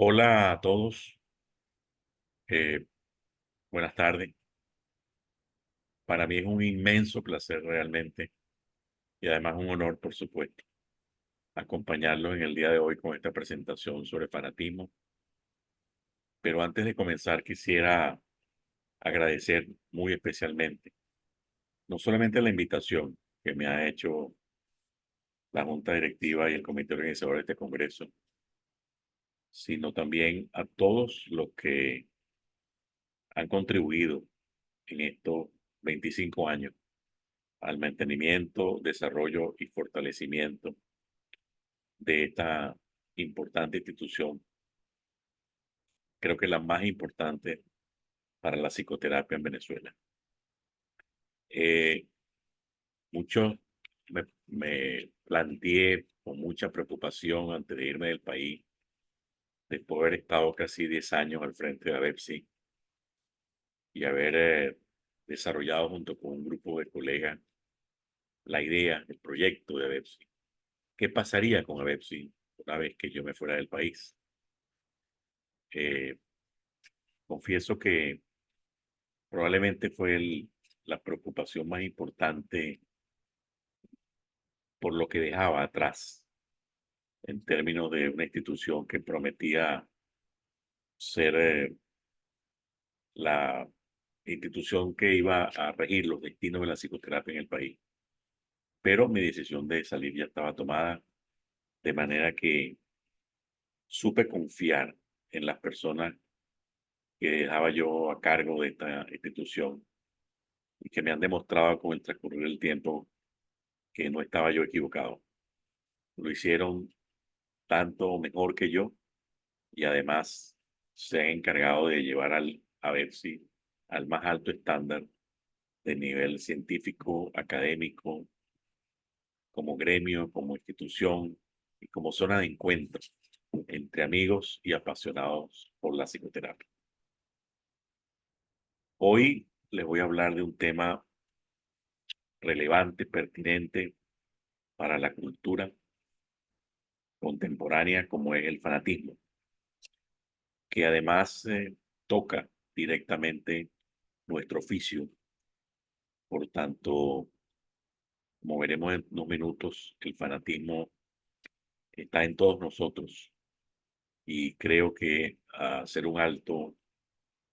Hola a todos, eh, buenas tardes. Para mí es un inmenso placer realmente y además un honor, por supuesto, acompañarlos en el día de hoy con esta presentación sobre fanatismo. Pero antes de comenzar, quisiera agradecer muy especialmente, no solamente la invitación que me ha hecho la Junta Directiva y el Comité Organizador de este Congreso, sino también a todos los que han contribuido en estos 25 años al mantenimiento, desarrollo y fortalecimiento de esta importante institución. Creo que la más importante para la psicoterapia en Venezuela. Eh, mucho me planteé con mucha preocupación antes de irme del país, después de haber estado casi 10 años al frente de ABEPSI y haber desarrollado junto con un grupo de colegas la idea, el proyecto de ABEPSI. ¿Qué pasaría con ABEPSI una vez que yo me fuera del país? Eh, Confieso que probablemente fue la preocupación más importante por lo que dejaba atrás en términos de una institución que prometía ser la institución que iba a regir los destinos de la psicoterapia en el país. Pero mi decisión de salir ya estaba tomada, de manera que supe confiar en las personas que dejaba yo a cargo de esta institución y que me han demostrado con el transcurrir del tiempo que no estaba yo equivocado. Lo hicieron tanto o mejor que yo y además se han encargado de llevar a ver si al más alto estándar de nivel científico, académico, como gremio, como institución y como zona de encuentro entre amigos y apasionados por la psicoterapia. Hoy les voy a hablar de un tema relevante, pertinente para la cultura contemporánea como es el fanatismo, que además toca directamente nuestro oficio. Por tanto, como veremos en unos minutos, el fanatismo está en todos nosotros y creo que hacer un alto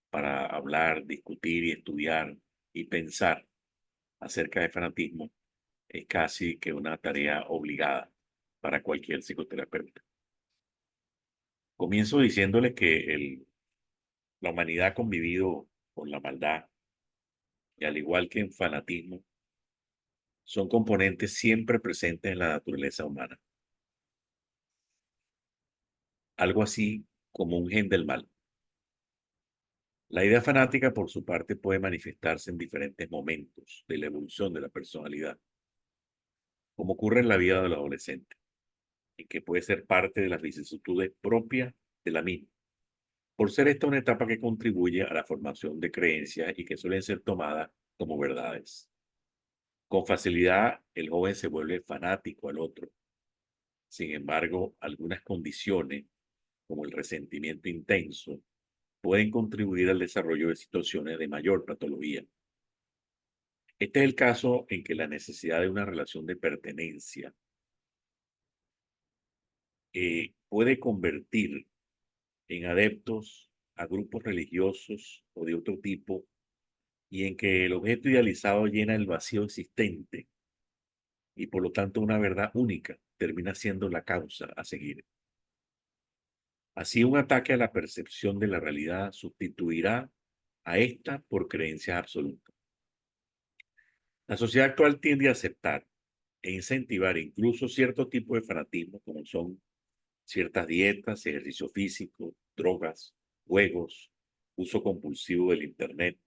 para hablar, discutir y estudiar y pensar acerca del fanatismo es casi que una tarea obligada para cualquier psicoterapeuta. Comienzo diciéndole que la humanidad ha convivido con la maldad y al igual que en fanatismo, son componentes siempre presentes en la naturaleza humana, algo así como un gen del mal. La idea fanática, por su parte, puede manifestarse en diferentes momentos de la evolución de la personalidad, como ocurre en la vida del adolescente, y que puede ser parte de las vicisitudes propias de la misma, por ser esta una etapa que contribuye a la formación de creencias y que suelen ser tomadas como verdades. Con facilidad, el joven se vuelve fanático al otro. Sin embargo, algunas condiciones, como el resentimiento intenso, pueden contribuir al desarrollo de situaciones de mayor patología. Este es el caso en que la necesidad de una relación de pertenencia puede convertir en adeptos a grupos religiosos o de otro tipo y en que el objeto idealizado llena el vacío existente y por lo tanto una verdad única termina siendo la causa a seguir. Así un ataque a la percepción de la realidad sustituirá a esta por creencias absolutas. La sociedad actual tiende a aceptar e incentivar incluso cierto tipo de fanatismo, como son ciertas dietas, ejercicio físico, drogas, juegos, uso compulsivo del Internet,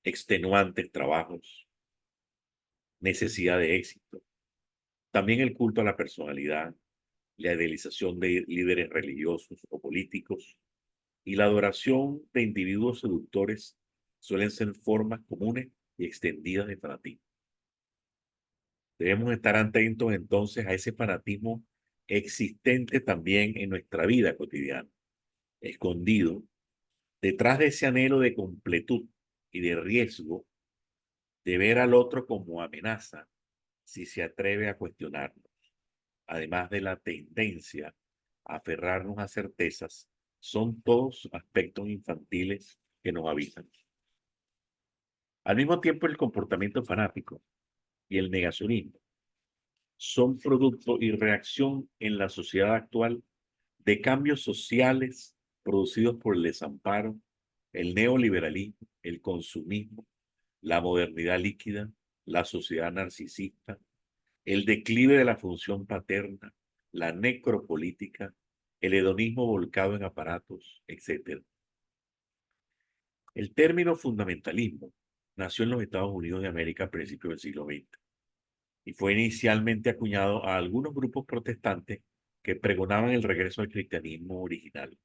extenuantes trabajos, necesidad de éxito. También el culto a la personalidad, la idealización de líderes religiosos o políticos y la adoración de individuos seductores suelen ser formas comunes y extendidas de fanatismo. Debemos estar atentos entonces a ese fanatismo existente también en nuestra vida cotidiana. escondido detrás de ese anhelo de completud y de riesgo de ver al otro como amenaza si se atreve a cuestionarnos, además de la tendencia a aferrarnos a certezas, son todos aspectos infantiles que nos habitan. Al mismo tiempo, el comportamiento fanático y el negacionismo son producto y reacción en la sociedad actual de cambios sociales producidos por el desamparo, el neoliberalismo, el consumismo, la modernidad líquida, la sociedad narcisista, el declive de la función paterna, la necropolítica, el hedonismo volcado en aparatos, etc. El término fundamentalismo nació en los Estados Unidos de América a principios del siglo XX y fue inicialmente acuñado a algunos grupos protestantes que pregonaban el regreso al cristianismo original,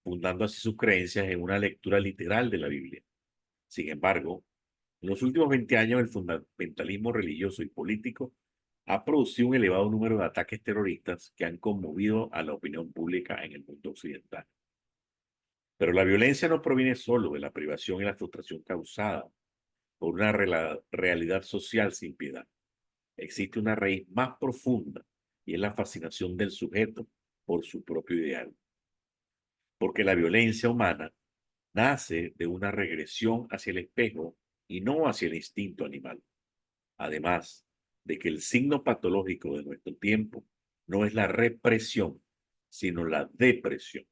fundando así sus creencias en una lectura literal de la Biblia. Sin embargo, en los últimos 20 años el fundamentalismo religioso y político ha producido un elevado número de ataques terroristas que han conmovido a la opinión pública en el mundo occidental. Pero la violencia no proviene solo de la privación y la frustración causada por una realidad social sin piedad. Existe una raíz más profunda y es la fascinación del sujeto por su propio ideal. Porque la violencia humana nace de una regresión hacia el espejo y no hacia el instinto animal. Además de que el signo patológico de nuestro tiempo no es la represión, sino la depresión.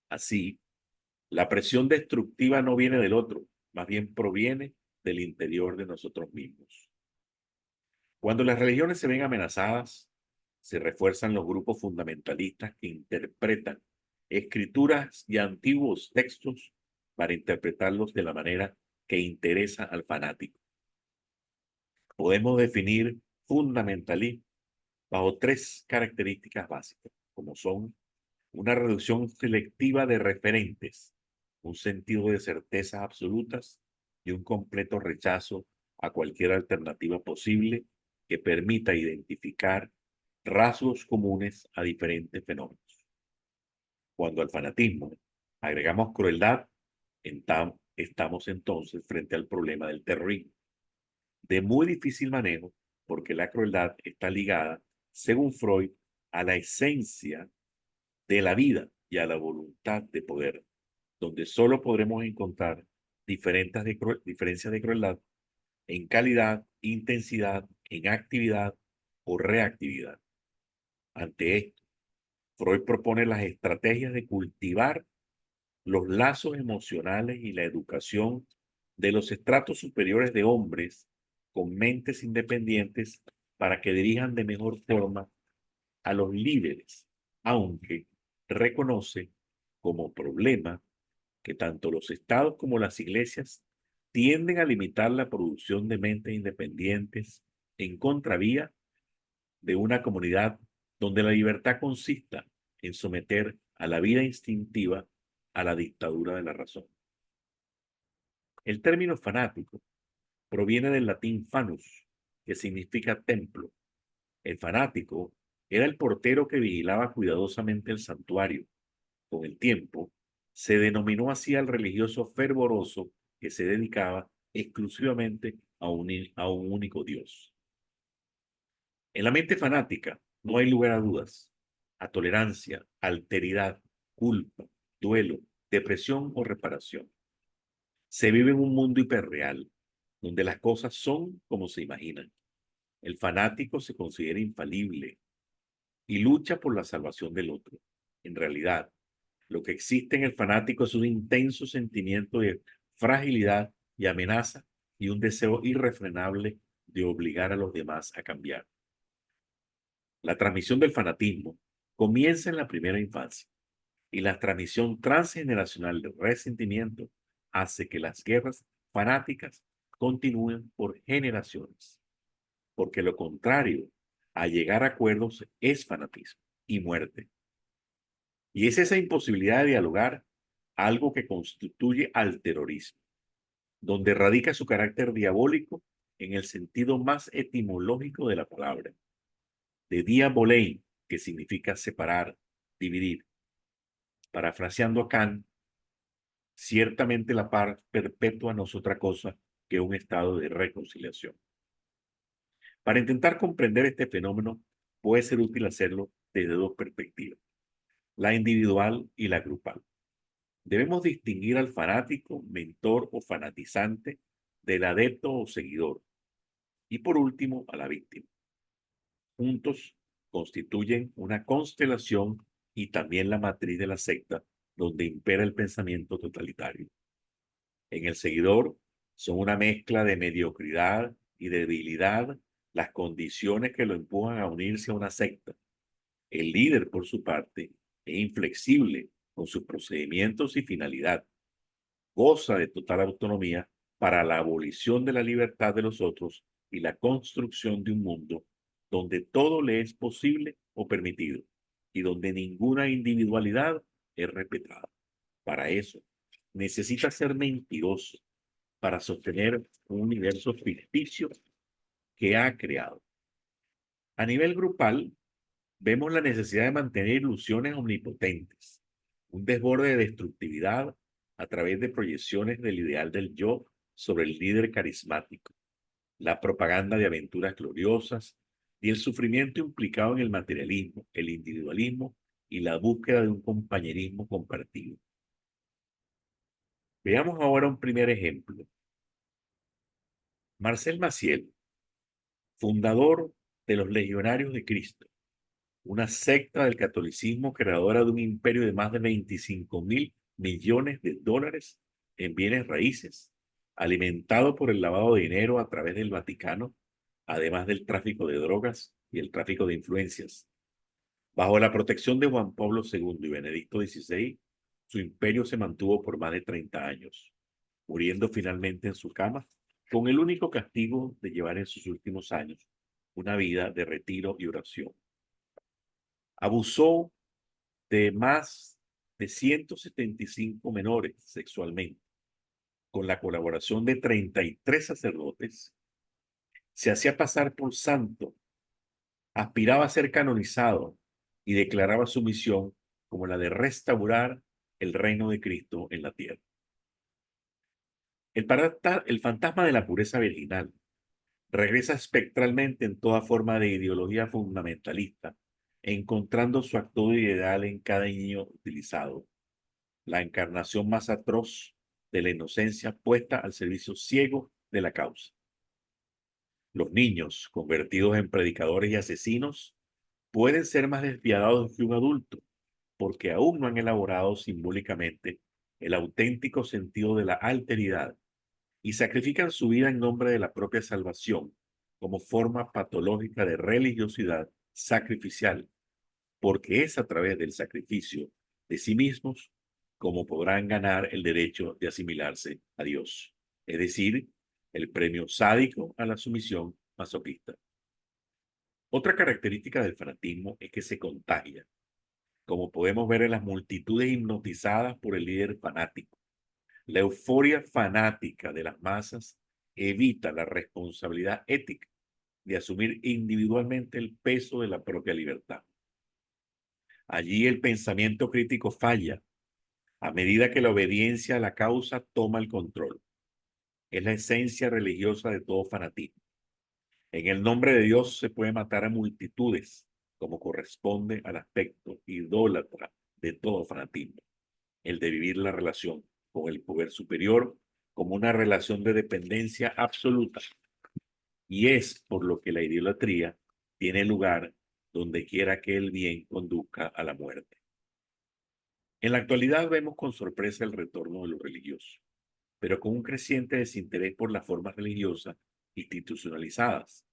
Así, la presión destructiva no viene del otro, más bien proviene del interior de nosotros mismos. Cuando las religiones se ven amenazadas, se refuerzan los grupos fundamentalistas que interpretan escrituras y antiguos textos para interpretarlos de la manera que interesa al fanático. Podemos definir fundamentalismo bajo tres características básicas, como son una reducción selectiva de referentes, un sentido de certezas absolutas y un completo rechazo a cualquier alternativa posible que permita identificar rasgos comunes a diferentes fenómenos. Cuando al fanatismo agregamos crueldad, estamos entonces frente al problema del terrorismo, de muy difícil manejo, porque la crueldad está ligada, según Freud, a la esencia de la vida y a la voluntad de poder, donde solo podremos encontrar diferencias de crueldad en calidad, intensidad, en actividad o reactividad. Ante esto, Freud propone las estrategias de cultivar los lazos emocionales y la educación de los estratos superiores de hombres con mentes independientes para que dirijan de mejor forma a los líderes, aunque reconoce como problema que tanto los estados como las iglesias tienden a limitar la producción de mentes independientes en contravía de una comunidad donde la libertad consista en someter a la vida instintiva a la dictadura de la razón. El término fanático proviene del latín fanus, que significa templo. El fanático era el portero que vigilaba cuidadosamente el santuario. Con el tiempo, se denominó así al religioso fervoroso que se dedicaba exclusivamente a un único Dios. En la mente fanática no hay lugar a dudas, a tolerancia, alteridad, culpa, duelo, depresión o reparación. Se vive en un mundo hiperreal, donde las cosas son como se imaginan. El fanático se considera infalible y lucha por la salvación del otro. En realidad, lo que existe en el fanático es un intenso sentimiento de fragilidad y amenaza y un deseo irrefrenable de obligar a los demás a cambiar. La transmisión del fanatismo comienza en la primera infancia y la transmisión transgeneracional del resentimiento hace que las guerras fanáticas continúen por generaciones, porque lo contrario a llegar a acuerdos es fanatismo y muerte. Y es esa imposibilidad de dialogar algo que constituye al terrorismo, donde radica su carácter diabólico en el sentido más etimológico de la palabra, de diabolein, que significa separar, dividir. Parafraseando a Kant, ciertamente la paz perpetua no es otra cosa que un estado de reconciliación. Para intentar comprender este fenómeno, puede ser útil hacerlo desde dos perspectivas, la individual y la grupal. Debemos distinguir al fanático, mentor o fanatizante del adepto o seguidor, y por último a la víctima. Juntos constituyen una constelación y también la matriz de la secta donde impera el pensamiento totalitario. En el seguidor son una mezcla de mediocridad y debilidad las condiciones que lo empujan a unirse a una secta. El líder, por su parte, es inflexible con sus procedimientos y finalidad. Goza de total autonomía para la abolición de la libertad de los otros y la construcción de un mundo donde todo le es posible o permitido y donde ninguna individualidad es respetada. Para eso, necesita ser mentiroso para sostener un universo ficticio que ha creado. A nivel grupal, vemos la necesidad de mantener ilusiones omnipotentes, un desborde de destructividad a través de proyecciones del ideal del yo sobre el líder carismático, la propaganda de aventuras gloriosas y el sufrimiento implicado en el materialismo, el individualismo y la búsqueda de un compañerismo compartido. Veamos ahora un primer ejemplo. Marcel Maciel, fundador de los Legionarios de Cristo, una secta del catolicismo creadora de un imperio de más de 25.000 millones de dólares en bienes raíces, alimentado por el lavado de dinero a través del Vaticano, además del tráfico de drogas y el tráfico de influencias. Bajo la protección de Juan Pablo II y Benedicto XVI, su imperio se mantuvo por más de 30 años, muriendo finalmente en su cama, con el único castigo de llevar en sus últimos años una vida de retiro y oración. Abusó de más de 175 menores sexualmente, con la colaboración de 33 sacerdotes, se hacía pasar por santo, aspiraba a ser canonizado y declaraba su misión como la de restaurar el reino de Cristo en la tierra. El fantasma de la pureza virginal regresa espectralmente en toda forma de ideología fundamentalista, encontrando su acto ideal en cada niño utilizado, la encarnación más atroz de la inocencia puesta al servicio ciego de la causa. Los niños, convertidos en predicadores y asesinos, pueden ser más despiadados que un adulto, porque aún no han elaborado simbólicamente el auténtico sentido de la alteridad y sacrifican su vida en nombre de la propia salvación como forma patológica de religiosidad sacrificial, porque es a través del sacrificio de sí mismos como podrán ganar el derecho de asimilarse a Dios, es decir, el premio sádico a la sumisión masoquista. Otra característica del fanatismo es que se contagia, como podemos ver en las multitudes hipnotizadas por el líder fanático. La euforia fanática de las masas evita la responsabilidad ética de asumir individualmente el peso de la propia libertad. Allí el pensamiento crítico falla a medida que la obediencia a la causa toma el control. Es la esencia religiosa de todo fanatismo. En el nombre de Dios se puede matar a multitudes, como corresponde al aspecto idólatra de todo fanatismo, el de vivir la relación con el poder superior como una relación de dependencia absoluta. Y es por lo que la idolatría tiene lugar donde quiera que el bien conduzca a la muerte. En la actualidad vemos con sorpresa el retorno de los religiosos, pero con un creciente desinterés por las formas religiosas institucionalizadas.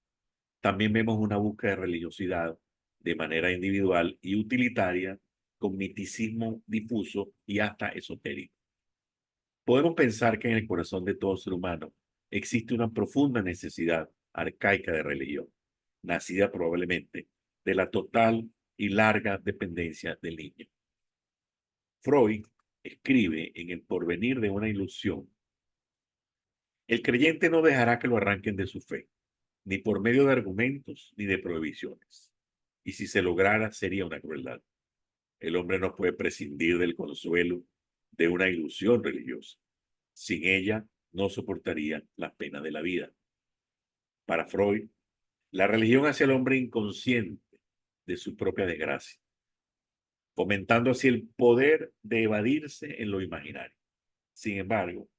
También vemos una búsqueda de religiosidad de manera individual y utilitaria, con miticismo difuso y hasta esotérico. Podemos pensar que en el corazón de todo ser humano existe una profunda necesidad arcaica de religión, nacida probablemente de la total y larga dependencia del niño. Freud escribe en El porvenir de una ilusión: el creyente no dejará que lo arranquen de su fe, ni por medio de argumentos ni de prohibiciones. Y si se lograra, sería una crueldad. El hombre no puede prescindir del consuelo de una ilusión religiosa. Sin ella, no soportaría las penas de la vida. Para Freud, la religión hace al hombre inconsciente de su propia desgracia, fomentando así el poder de evadirse en lo imaginario. Sin embargo,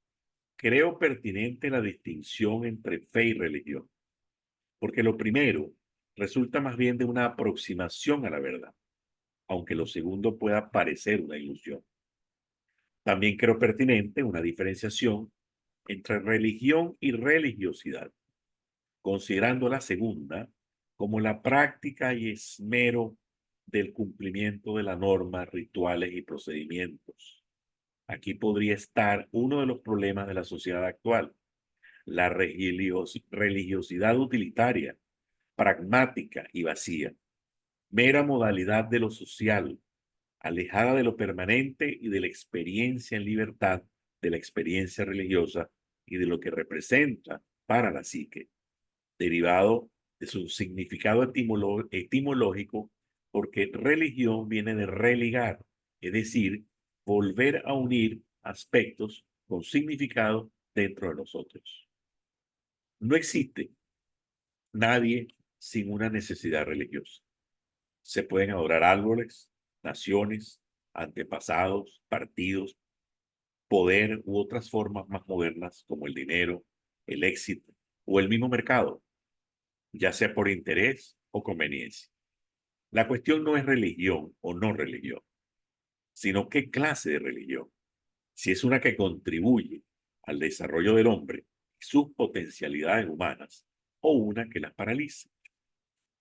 creo pertinente la distinción entre fe y religión, porque lo primero resulta más bien de una aproximación a la verdad, aunque lo segundo pueda parecer una ilusión. También creo pertinente una diferenciación entre religión y religiosidad, considerando la segunda como la práctica y esmero del cumplimiento de las normas, rituales y procedimientos. Aquí podría estar uno de los problemas de la sociedad actual, la religiosidad utilitaria, pragmática y vacía, mera modalidad de lo social, alejada de lo permanente y de la experiencia en libertad, de la experiencia religiosa y de lo que representa para la psique, derivado de su significado etimológico, porque religión viene de religar, es decir, volver a unir aspectos con significado dentro de los otros. No existe nadie sin una necesidad religiosa. Se pueden adorar árboles, naciones, antepasados, partidos, poder u otras formas más modernas como el dinero, el éxito o el mismo mercado, ya sea por interés o conveniencia. La cuestión no es religión o no religión, sino qué clase de religión. Si es una que contribuye al desarrollo del hombre y sus potencialidades humanas o una que las paraliza.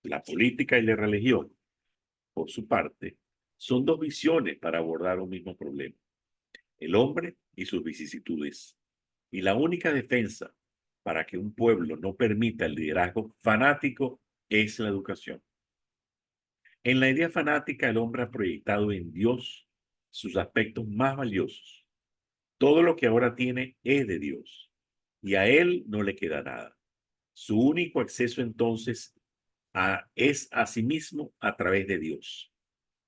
La política y la religión, por su parte, son dos visiones para abordar un mismo problema: el hombre y sus vicisitudes. Y la única defensa para que un pueblo no permita el liderazgo fanático es la educación. En la idea fanática, el hombre ha proyectado en Dios sus aspectos más valiosos. Todo lo que ahora tiene es de Dios y a él no le queda nada. Su único acceso entonces es a sí mismo a través de Dios.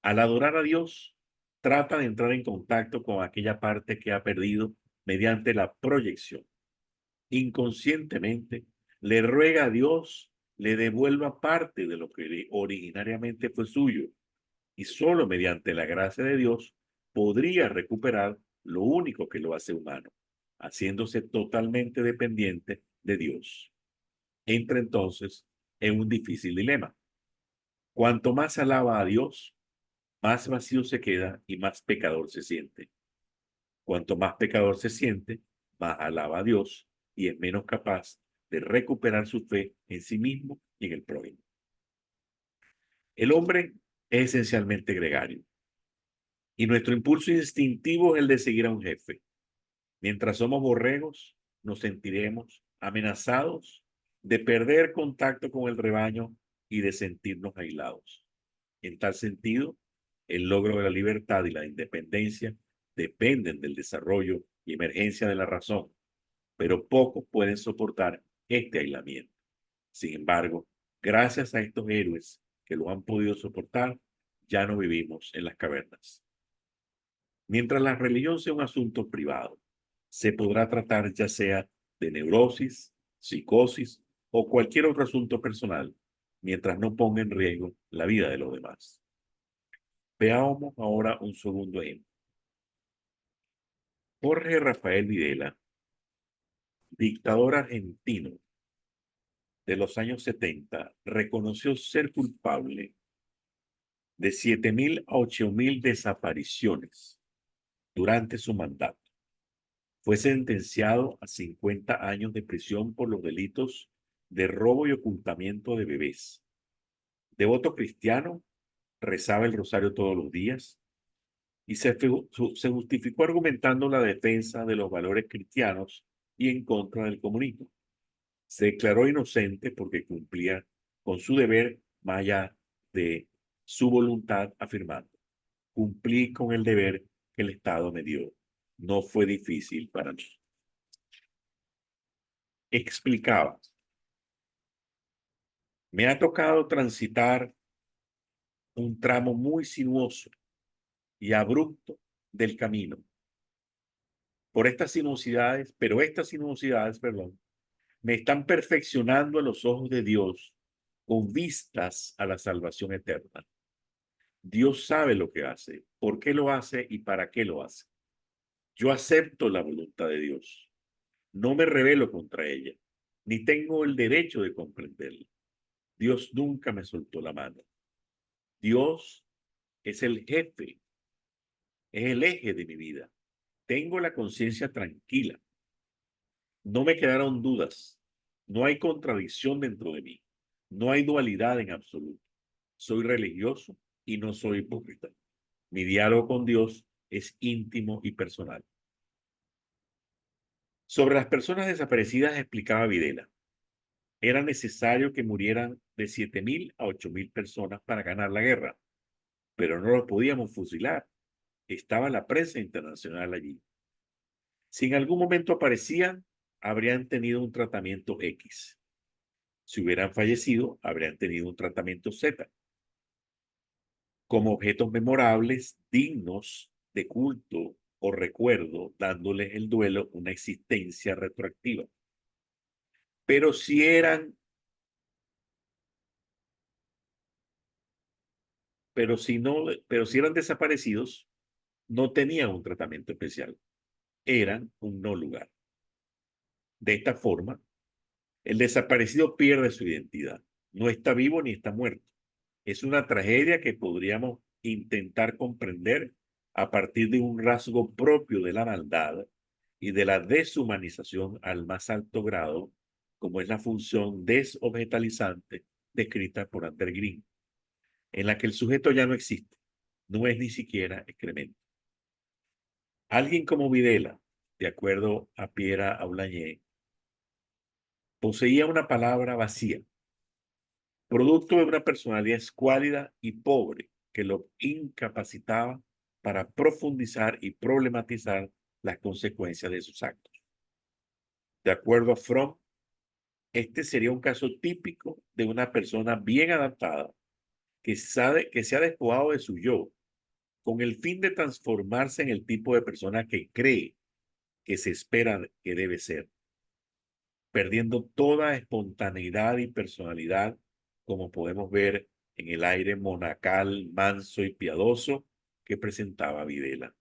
Al adorar a Dios, trata de entrar en contacto con aquella parte que ha perdido mediante la proyección. Inconscientemente, le ruega a Dios le devuelva parte de lo que originariamente fue suyo, y solo mediante la gracia de Dios podría recuperar lo único que lo hace humano, haciéndose totalmente dependiente de Dios. Entra entonces en un difícil dilema. Cuanto más alaba a Dios, más vacío se queda y más pecador se siente. Cuanto más pecador se siente, más alaba a Dios y es menos capaz de recuperar su fe en sí mismo y en el prójimo. El hombre es esencialmente gregario y nuestro impulso instintivo es el de seguir a un jefe. Mientras somos borregos, nos sentiremos amenazados de perder contacto con el rebaño y de sentirnos aislados. En tal sentido, el logro de la libertad y la independencia dependen del desarrollo y emergencia de la razón, pero pocos pueden soportar este aislamiento. Sin embargo, gracias a estos héroes que lo han podido soportar, ya no vivimos en las cavernas. Mientras la religión sea un asunto privado, se podrá tratar ya sea de neurosis, psicosis o cualquier otro asunto personal, mientras no ponga en riesgo la vida de los demás. Veamos ahora un segundo ejemplo. Jorge Rafael Videla, dictador argentino de los años 70, reconoció ser culpable de 7.000 a 8.000 desapariciones durante su mandato. Fue sentenciado a 50 años de prisión por los delitos de robo y ocultamiento de bebés. Devoto cristiano, rezaba el rosario todos los días y se justificó argumentando la defensa de los valores cristianos y en contra del comunismo. Se declaró inocente porque cumplía con su deber más allá de su voluntad, afirmando: cumplí con el deber que el Estado me dio. No fue difícil para mí. Explicaba: me ha tocado transitar un tramo muy sinuoso y abrupto del camino. Estas sinuosidades, perdón, me están perfeccionando a los ojos de Dios con vistas a la salvación eterna. Dios sabe lo que hace, por qué lo hace y para qué lo hace. Yo acepto la voluntad de Dios. No me rebelo contra ella, ni tengo el derecho de comprenderla. Dios nunca me soltó la mano. Dios es el jefe, es el eje de mi vida. Tengo la conciencia tranquila. No me quedaron dudas. No hay contradicción dentro de mí. No hay dualidad en absoluto. Soy religioso y no soy hipócrita. Mi diálogo con Dios es íntimo y personal. Sobre las personas desaparecidas explicaba Videla. Era necesario que murieran de 7.000 a 8.000 personas para ganar la guerra, pero no los podíamos fusilar. Estaba la prensa internacional allí. Si en algún momento aparecían, habrían tenido un tratamiento X. Si hubieran fallecido, habrían tenido un tratamiento Z, como objetos memorables, dignos de culto o recuerdo, dándoles el duelo una existencia retroactiva. Pero si eran, pero si eran desaparecidos, no tenían un tratamiento especial, eran un no lugar. De esta forma, el desaparecido pierde su identidad. No está vivo ni está muerto. Es una tragedia que podríamos intentar comprender a partir de un rasgo propio de la maldad y de la deshumanización al más alto grado, como es la función desobjetalizante descrita por Ander Green, en la que el sujeto ya no existe, no es ni siquiera excremento. Alguien como Videla, de acuerdo a Pierre Aulagné, poseía una palabra vacía, producto de una personalidad escuálida y pobre que lo incapacitaba para profundizar y problematizar las consecuencias de sus actos. De acuerdo a Fromm, este sería un caso típico de una persona bien adaptada que se ha despojado de su yo con el fin de transformarse en el tipo de persona que cree que se espera que debe ser, perdiendo toda espontaneidad y personalidad, como podemos ver en el aire monacal, manso y piadoso que presentaba Videla.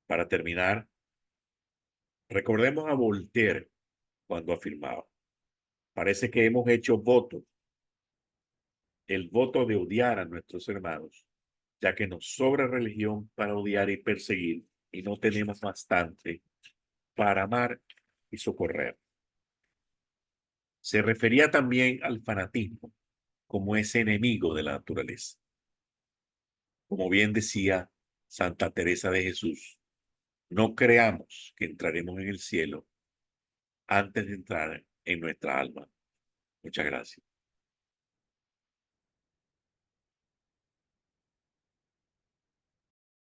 Para terminar, recordemos a Voltaire cuando afirmaba: parece que hemos hecho voto, el voto de odiar a nuestros hermanos, ya que nos sobra religión para odiar y perseguir y no tenemos bastante para amar y socorrer. Se refería también al fanatismo como ese enemigo de la naturaleza. Como bien decía Santa Teresa de Jesús, no creamos que entraremos en el cielo antes de entrar en nuestra alma. Muchas gracias.